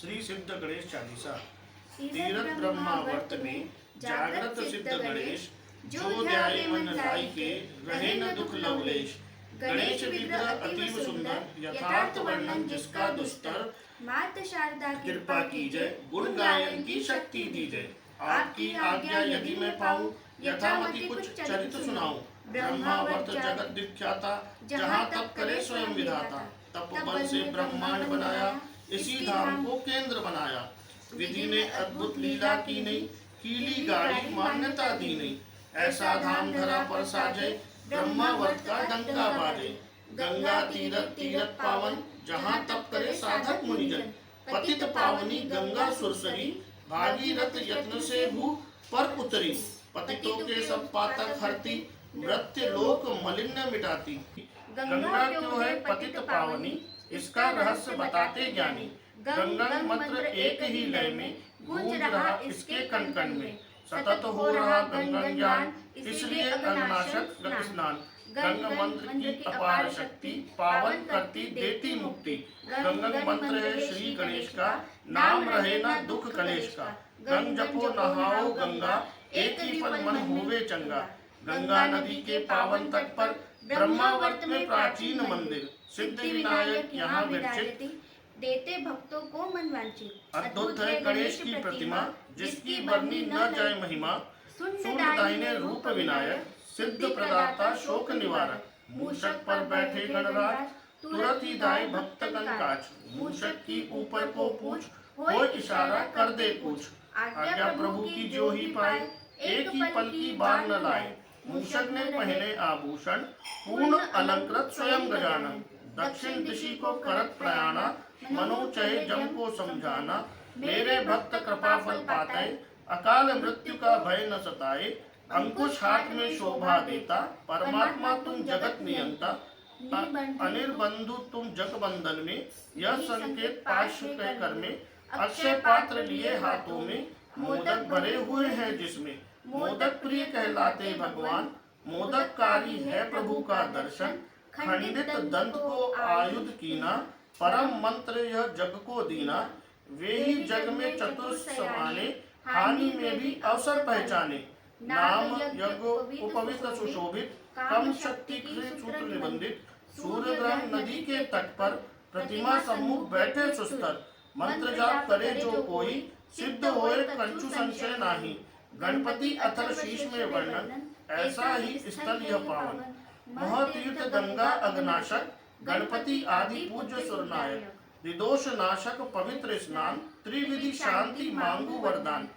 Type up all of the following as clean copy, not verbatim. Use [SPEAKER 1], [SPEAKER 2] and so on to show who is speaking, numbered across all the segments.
[SPEAKER 1] श्री सिद्ध गणेश चालीसा। तीरथ ब्रह्मावर्त में जागृत सिद्ध गणेश, जो ध्याये मन लाइके रहे न दुख लवलेश। गणेश विग्रह अतीव सुंदर, यथार्थ वर्णन जिसका दुस्तर।
[SPEAKER 2] माता शारदा
[SPEAKER 1] कृपा कीजय, गुण गायन की शक्ति दीजय। आपकी आज्ञा यदि मैं पाऊं, यथामति कुछ चरित सुनाऊं। ब्रह्मावर्त जगत विख्याता, जहाँ तप करे स्वयं विधाता। तप बल से ब्रह्मांड बनाया, इसी धाम को केंद्र बनाया। विधि ने अद्भुत लीला की नहीं, कीली गाड़ी मान्यता दी नहीं। ऐसा धाम धरा पर साजे, ब्रह्मावर्त का डंका बाजे। गंगा तीरथ तीरथ पावन, जहाँ तप करे साधक मुनिजन। पतित पावनी गंगा सुरसरी, भागीरथ यत्न से भू पर उतरी। पतितों के सब पातक हरती, मृत्यु लोक मलिन मिटाती। गंगा क्यों है पतित पावनी, इसका रहस्य बताते ज्ञानी। गंगा मंत्र एक ही लय में, गूंज रहा इसके कण कण में। सतत हो रहा गंगन ज्ञान, इसलिए अंगनाशक स्नान। गंगा मंत्र की अपार शक्ति, पावन करती देती मुक्ति। गंगा मंत्र है श्री गणेश का, नाम रहे ना दुख कलेश का। गंग जपो नहाओ गंगा, एक ही पल मन होवे चंगा। गंगा नदी के पावन तट पर, ब्रह्मावर्त में प्राचीन मंदिर। सिद्ध विनायक यहाँ विरचित,
[SPEAKER 2] देते भक्तों को मन वांछित।
[SPEAKER 1] अद्भुत है गणेश की प्रतिमा, जिसकी वर्णि न जाए महिमा। सुन दाहिने रूप विनायक, सिद्ध प्रदाता शोक निवारक। मूषक पर बैठे गणराज, तुरंत ही दाए भक्तगण काज। मूषक की ऊपर को पूछ, हो इशारा कर दे कुछ। आज्ञा प्रभु की जो ही पाए, एक ही पल की बार न लाए। मूषक ने पहने आभूषण, पूर्ण अलंकृत स्वयं गजानन। दक्षिण दिशि को करत प्रयाणा, मनो चहे जम को समझाना। मेरे भक्त कृपा फल पाते, अकाल मृत्यु का भय न सताए। अंकुश हाथ में शोभा देता, परमात्मा तुम जगत नियंता। अनिर्बंधु तुम जग बंधन में, यह संकेत पार्श्व के कर में। अक्षय पात्र लिए हाथों में, मोदक भरे हुए हैं जिसमें। मोदक प्रिय कहलाते भगवान, मोदककारी है प्रभु का दर्शन। खंडित दंत को आयुध कीना, परम मंत्र यह जग को दीना। वे ही जग में चतुर समाने, हानि में भी अवसर पहचाने। नाम यज्ञ उपवित सुशोभित, कम शक्ति सूत्र निबंधित। सूर्य ग्रह नदी के तट पर, प्रतिमा सम्मुख बैठे सुस्तर। मंत्र जाप करे जो कोई, सिद्ध होए कंचु संशय नाही। गणपति अथर शीश में वर्णन, ऐसा ही स्थल यह पावन। महातीर्थ गंगा अग्नाशक, गणपति आदि पूज्य सुरनायक। त्रिदोष नाशक पवित्र स्नान, त्रिविधि शांति मांगू वरदान।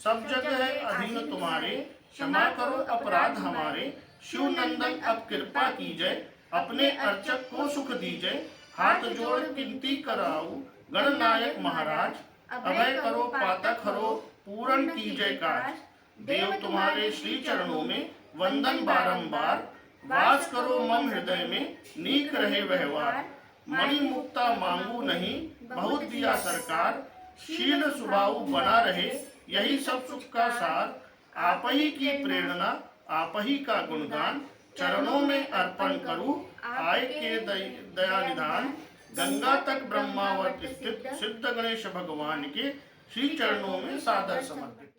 [SPEAKER 1] सब जगह है अधीन तुम्हारे, क्षमा करो अपराध हमारे। शिव नंदन अब कृपा कीजय, अपने अर्चक को सुख दीजय। हाथ जोड़ विनती कराऊं गणनायक महाराज, अभय करो पातक हरो, पूर्ण कीजय काज। देव तुम्हारे श्री चरणों में, वंदन बारंबार। वास करो मम हृदय में, नीक रहे व्यवहार। मणि मुक्ता मांगू नहीं, बहुत दिया सरकार। शील स्वभाव बना रहे, यही सब सुख का सार। आप ही की प्रेरणा, आप ही का गुणगान। चरणों में अर्पण करूं, आय के दया निधान। गंगा तक ब्रह्मावर्त स्थित सिद्ध गणेश भगवान के, श्री चरणों में सादर समर्पित।